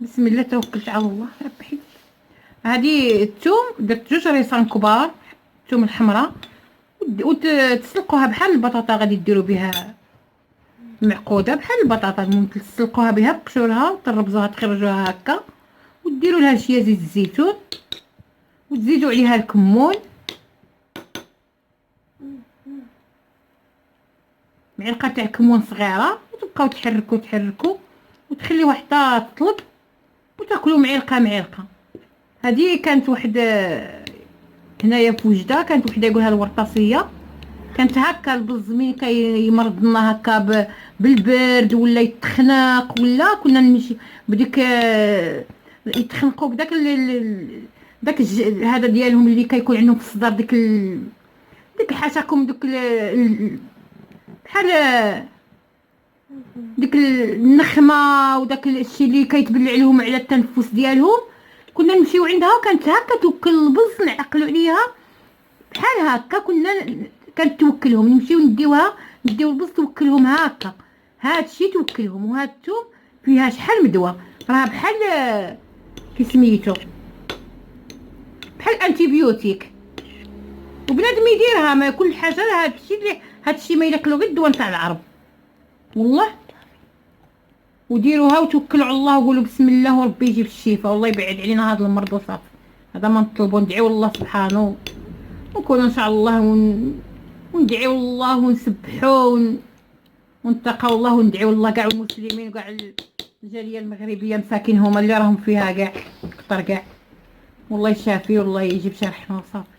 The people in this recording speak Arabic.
بسم الله توكلت على الله. ربحي هذه الثوم درت 2 ريسان كبار، الثوم الحمراء، وتسلقوها بحال البطاطا. غادي ديروا بها معقوده بحال البطاطا، ممكن تسلقوها بها بقشورها وتربزوها تخرجوها هكا، وديروا لها شويه زيت الزيتون، وتزيدوا عليها الكمون، معلقه تاع كمون صغيره، وتبقاو تحركوا وتخليوها حتى تطلب، وتاكلوا معلقه. هذه كانت واحد هنايا في وجده، كانت وحده يقولها الورطاسيه، كانت هكا البز مين كيمرضنا هكا بالبرد ولا يتخنق، ولا كنا نمشي بديك يتخنقوا بداك داك هذا ديالهم اللي كيكون عندهم في الصدر، ديك حاشاكم بحال ديك النخمه وداك الشيء اللي كيتبلع لهم على التنفس ديالهم. كنا نمشيو عندها وكانت هكا توكل البز، نعقلوا عليها بحال هكا، كانت توكلهم، نمشيو نديو البز توكلهم هكا. هاد الشيء توكلهم، وهاد الثوم فيها شحال مدوى، راه بحال كسميتو بحال انتيبيوتيك، وبنادم يديرها ما كل حاجه. هاد الشيء ما ياكلو غير الدواء نتاع العرب والله. وديروها وتوكلوا على الله وقولوا بسم الله وربي يجيب الشفاء، والله يبعد علينا هذا المرض وصافي. هذا ما نطلبوا، ندعيو الله سبحانه، ونكونوا ان شاء الله وندعيو الله ونسبحوا ونتقوا الله، وندعيو الله كاع المسلمين وكاع الجاليه المغربيه مساكنهم اللي راهم فيها كاع كثر كاع، والله يشافي والله يجيب شي رحمه وصافي.